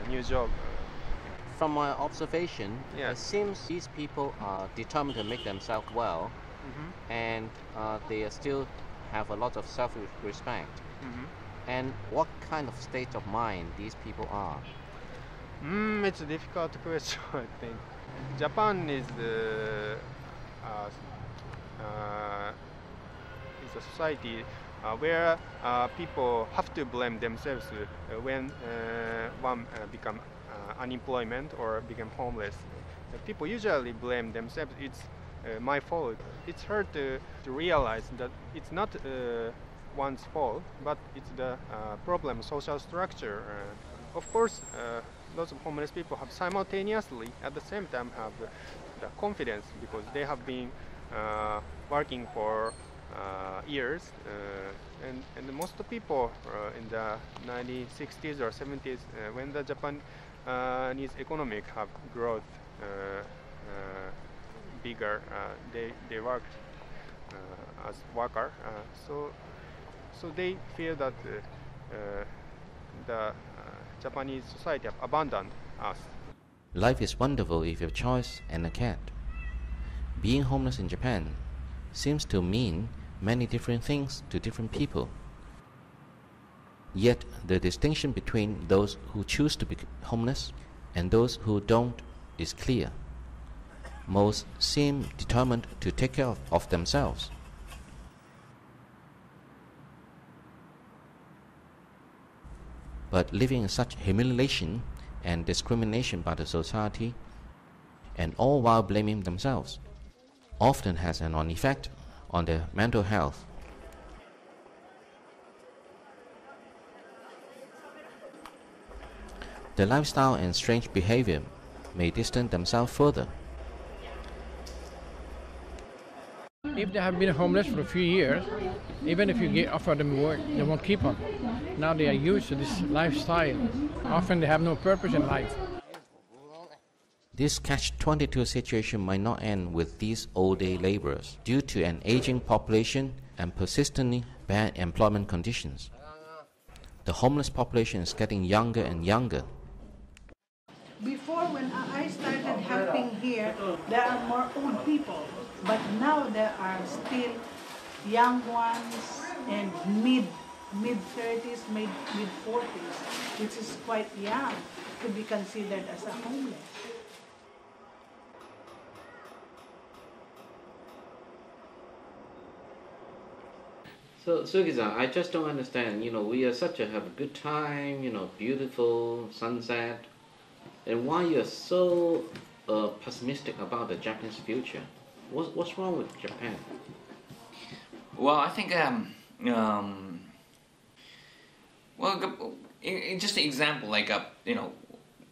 new job. From my observation, Yeah. it seems these people are determined to make themselves well, and they are still have a lot of self-respect. And what kind of state of mind these people are? It's a difficult question, I think. Japan is a society where people have to blame themselves when one become unemployment or become homeless. People usually blame themselves. It's my fault. It's hard to realize that it's not one's fault, but it's the problem, social structure. Of course, lots of homeless people have simultaneously, at the same time, have the confidence because they have been working for years, and most people in the 1960s or 70s, when the Japanese economic have growth bigger, they worked as worker, so they feel that the Japanese society have abandoned us. Life is wonderful if you have a choice and a cat. Being homeless in Japan seems to mean many different things to different people. Yet the distinction between those who choose to be homeless and those who don't is clear. Most seem determined to take care of themselves. But living in such humiliation and discrimination by the society, and all while blaming themselves, often has an effect on their mental health. Their lifestyle and strange behavior may distance themselves further. If they have been homeless for a few years, even if you offer them work, they won't keep on. Now they are used to this lifestyle. Often they have no purpose in life. This catch-22 situation might not end with these old-day laborers due to an aging population and persistently bad employment conditions. The homeless population is getting younger and younger. Before, when I started helping here, there are more old people, but now there are still young ones and mid-30s, mid-40s, which is quite young to be considered as a homeless. So, Sugi-san, I just don't understand. We are have a good time, beautiful sunset. And why you are so pessimistic about the Japanese future? What's wrong with Japan? Well, I think just an example, like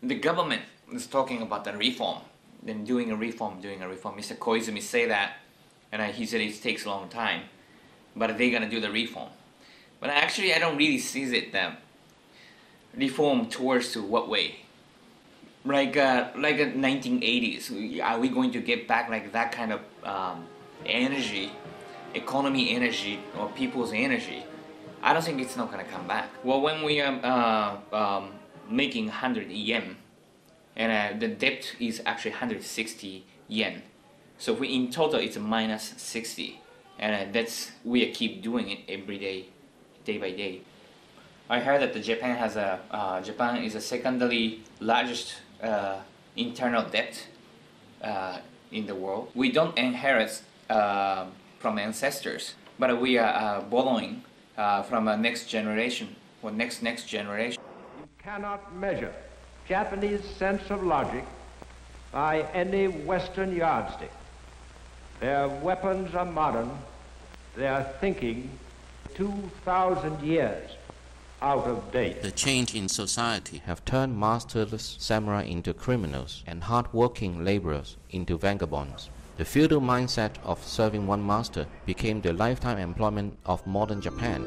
the government is talking about the reform, then doing a reform. Mr. Koizumi say that, and he said it takes a long time, but they're gonna do the reform. But actually, I don't really see it that reform towards to what way. Like 1980s, are we going to get back like that kind of energy, economy energy, or people's energy? I don't think it's not gonna come back. Well, when we are making 100 yen, and the debt is actually 160 yen, so in total it's minus 60, and we keep doing it every day, day by day. I heard that Japan is the secondary largest internal debt in the world. We don't inherit from ancestors, but we are borrowing from a next generation or next generation. You cannot measure Japanese sense of logic by any Western yardstick. Their weapons are modern, their thinking 2,000 years out of date. The change in society have turned masterless samurai into criminals and hard-working laborers into vagabonds. The feudal mindset of serving one master became the lifetime employment of modern Japan.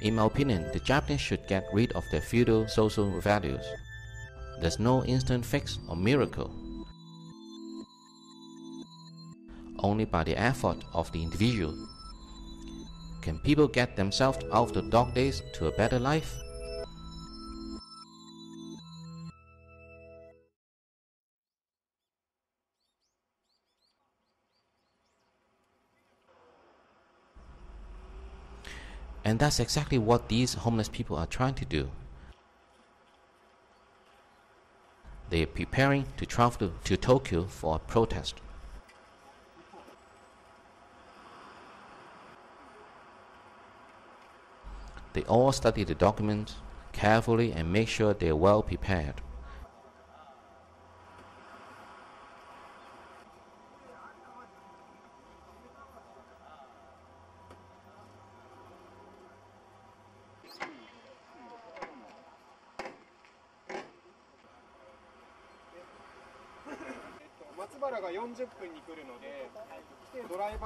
In my opinion, the Japanese should get rid of their feudal social values. There's no instant fix or miracle. Only by the effort of the individual can people get themselves out of the dark days to a better life. And that's exactly what these homeless people are trying to do. They are preparing to travel to Tokyo for a protest. They all study the documents carefully and make sure they are well prepared.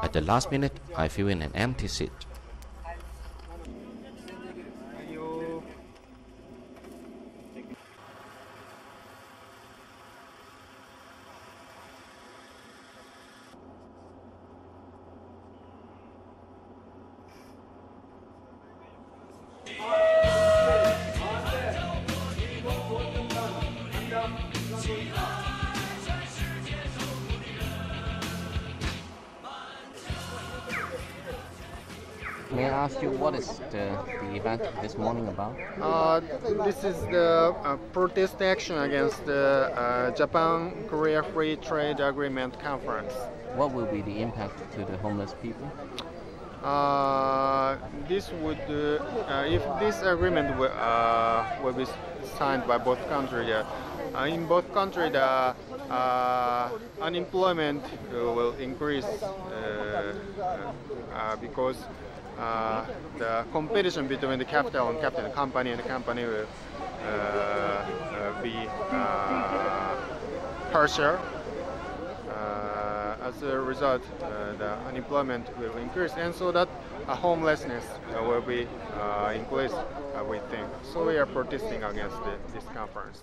At the last minute, I fill in an empty seat. May I ask you what is the event this morning about? This is the protest action against the Japan-Korea Free Trade Agreement Conference. What will be the impact to the homeless people? This would, if this agreement will be signed by both countries, in both countries the unemployment will increase because the competition between the capital and capital company and the company will be harsher. As a result, the unemployment will increase, and so that homelessness will be increased, we think. So we are protesting against this conference.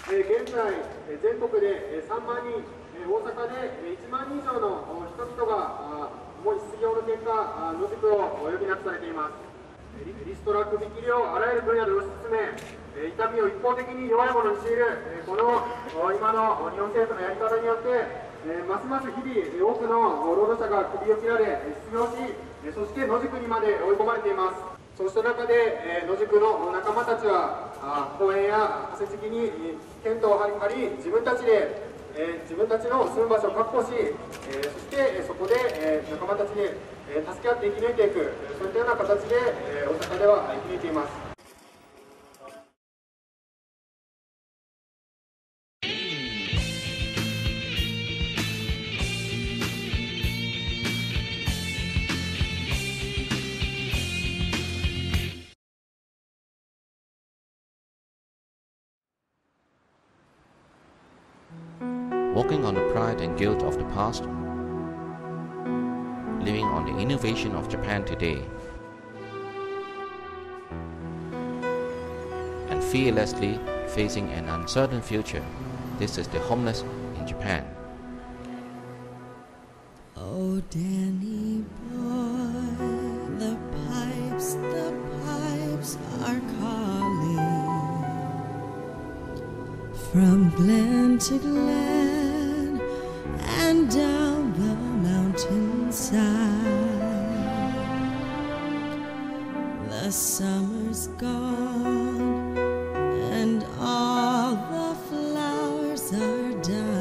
現在、全国で3万人、大阪で1万人以上の人々が重い失業の結果、野宿を余儀なくされています。リストラ、首切りをあらゆる分野で推し進め、痛みを一方的に弱い者に強いる、この今の日本政府のやり方によって、ますます日々多くの労働者が首を切られ、失業し、そして野宿にまで追い込まれています。そうした中で、野宿の仲間たちは公園や河川敷にテントを張り、自分たちの住む場所を確保し、そしてそこで仲間たちで助け合って生き抜いていく、そういったような形で大阪では生き抜いています。Walking on the pride and guilt of the past, living on the innovation of Japan today, and fearlessly facing an uncertain future. This is the homeless in Japan. Oh, Danny boy, the pipes are calling from glen to glen and down the mountainside. The summer's gone and all the flowers are dying.